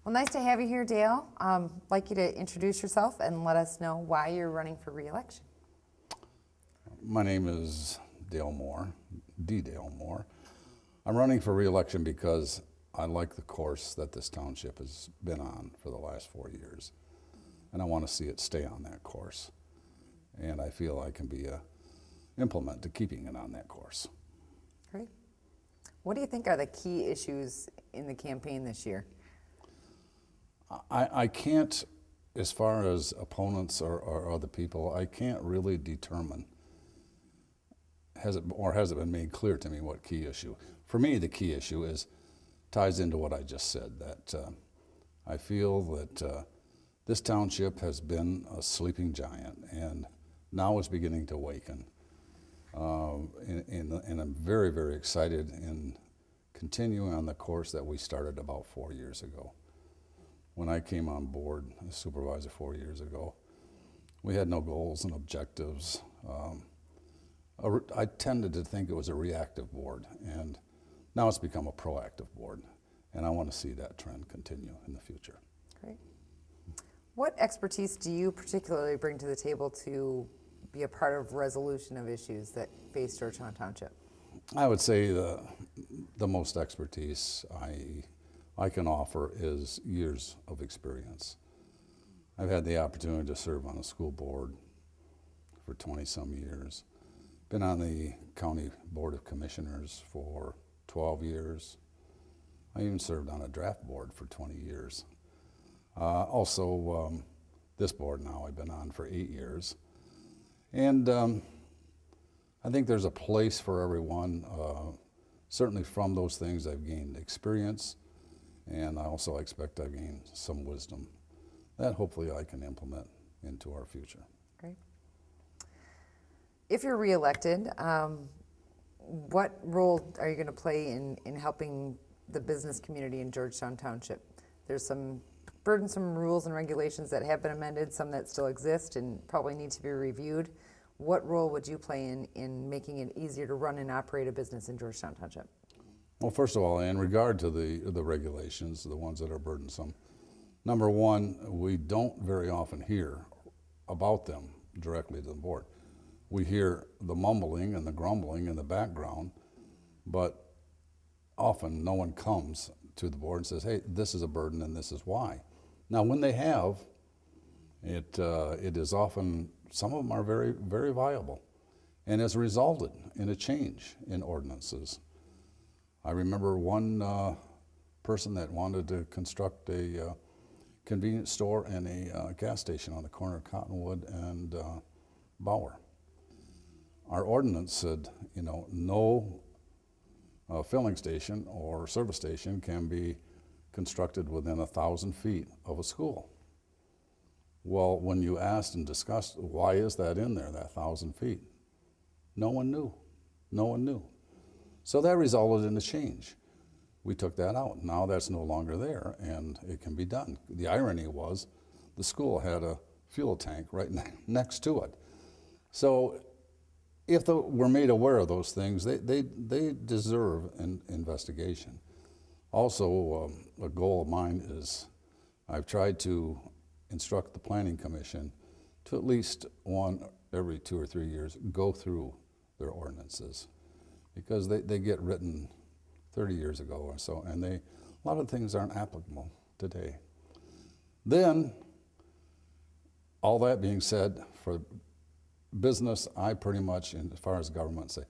Well, nice to have you here, Dale. I'd like you to introduce yourself and let us know why you're running for re-election. My name is Dale Mohr, Dale Mohr. I'm running for re-election because I like the course that this township has been on for the last 4 years, and I want to see it stay on that course. And I feel I can be a implement to keeping it on that course. Great. What do you think are the key issues in the campaign this year? I can't, as far as opponents or other people, I can't really determine, has it been made clear to me what key issue. For me, the key issue ties into what I just said, that I feel that this township has been a sleeping giant and now it's beginning to awaken. And I'm very, very excited in continuing on the course that we started about 4 years ago. When I came on board as supervisor 4 years ago, we had no goals and objectives. I tended to think it was a reactive board, and now it's become a proactive board, and I want to see that trend continue in the future. Great. What expertise do you particularly bring to the table to be a part of resolution of issues that face Georgetown Township? I would say the most expertise I can offer is years of experience. I've had the opportunity to serve on a school board for 20-some years, been on the County Board of Commissioners for 12 years. I even served on a draft board for 20 years. Also, this board now I've been on for 8 years. And I think there's a place for everyone. Certainly from those things I've gained experience, and I also expect I've gained some wisdom that hopefully I can implement into our future. Great. If you're reelected, what role are you going to play in helping the business community in Georgetown Township? There's some burdensome rules and regulations that have been amended, some that still exist and probably need to be reviewed. What role would you play in making it easier to run and operate a business in Georgetown Township? Well, first of all, in regard to the regulations, the ones that are burdensome, number one, we don't very often hear about them directly to the board. We hear the mumbling and the grumbling in the background, but often no one comes to the board and says, hey, this is a burden and this is why. Now, when they have, it is often, some of them are very, very viable, and has resulted in a change in ordinances. I remember one person that wanted to construct a convenience store and a gas station on the corner of Cottonwood and Bauer. Our ordinance said, you know, no filling station or service station can be constructed within 1,000 feet of a school. Well, when you asked and discussed why is that in there, that 1,000 feet, no one knew. No one knew. So that resulted in a change. We took that out. Now that's no longer there, and it can be done. The irony was the school had a fuel tank right next to it. So if we're made aware of those things, they deserve an investigation. Also, a goal of mine is I've tried to instruct the Planning Commission to at least every 2 or 3 years go through their ordinances, because they get written 30 years ago or so, and a lot of things aren't applicable today. Then, all that being said, for business, I pretty much, as far as government, say,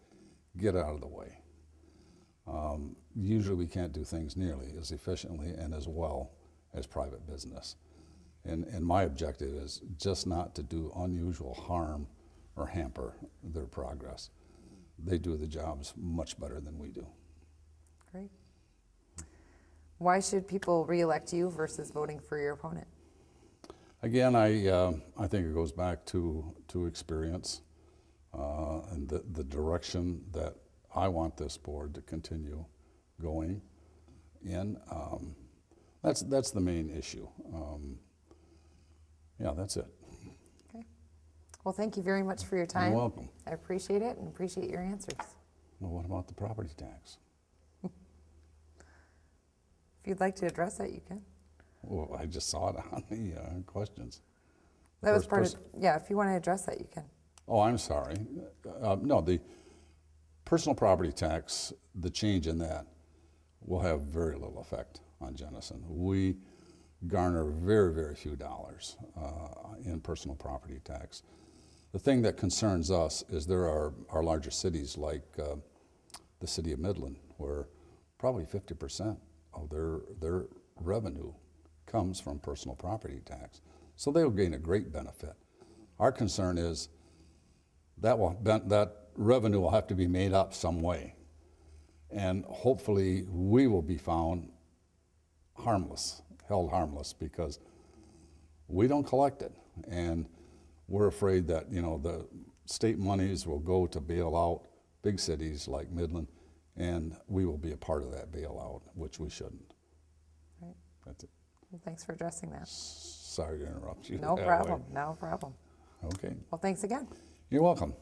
get out of the way. Usually we can't do things nearly as efficiently and as well as private business. And my objective is just not to do unusual harm or hamper their progress. They do the jobs much better than we do. Great. Why should people re-elect you versus voting for your opponent? Again, I think it goes back to experience and the direction that I want this board to continue going in. That's the main issue. Yeah, that's it. Okay. Well, thank you very much for your time. You're welcome. I appreciate it and appreciate your answers. Well, what about the property tax? If you'd like to address that, you can. Well, I just saw it on the questions. That was First part person- of, yeah, if you want to address that, you can. Oh, I'm sorry. No, the personal property tax, the change in that will have very little effect on Jenison. We garner very, very few dollars in personal property tax. The thing that concerns us is there are larger cities like the city of Midland, where probably 50% of their revenue comes from personal property tax. So they'll gain a great benefit. Our concern is that revenue will have to be made up some way. And hopefully we will be found harmless, held harmless, because we don't collect it. And we're afraid that, you know, the state monies will go to bail out big cities like Midland, and we will be a part of that bailout, which we shouldn't. Right. That's it. Well, thanks for addressing that. Sorry to interrupt you. No that problem, way. no problem. Okay. Well, thanks again. You're welcome.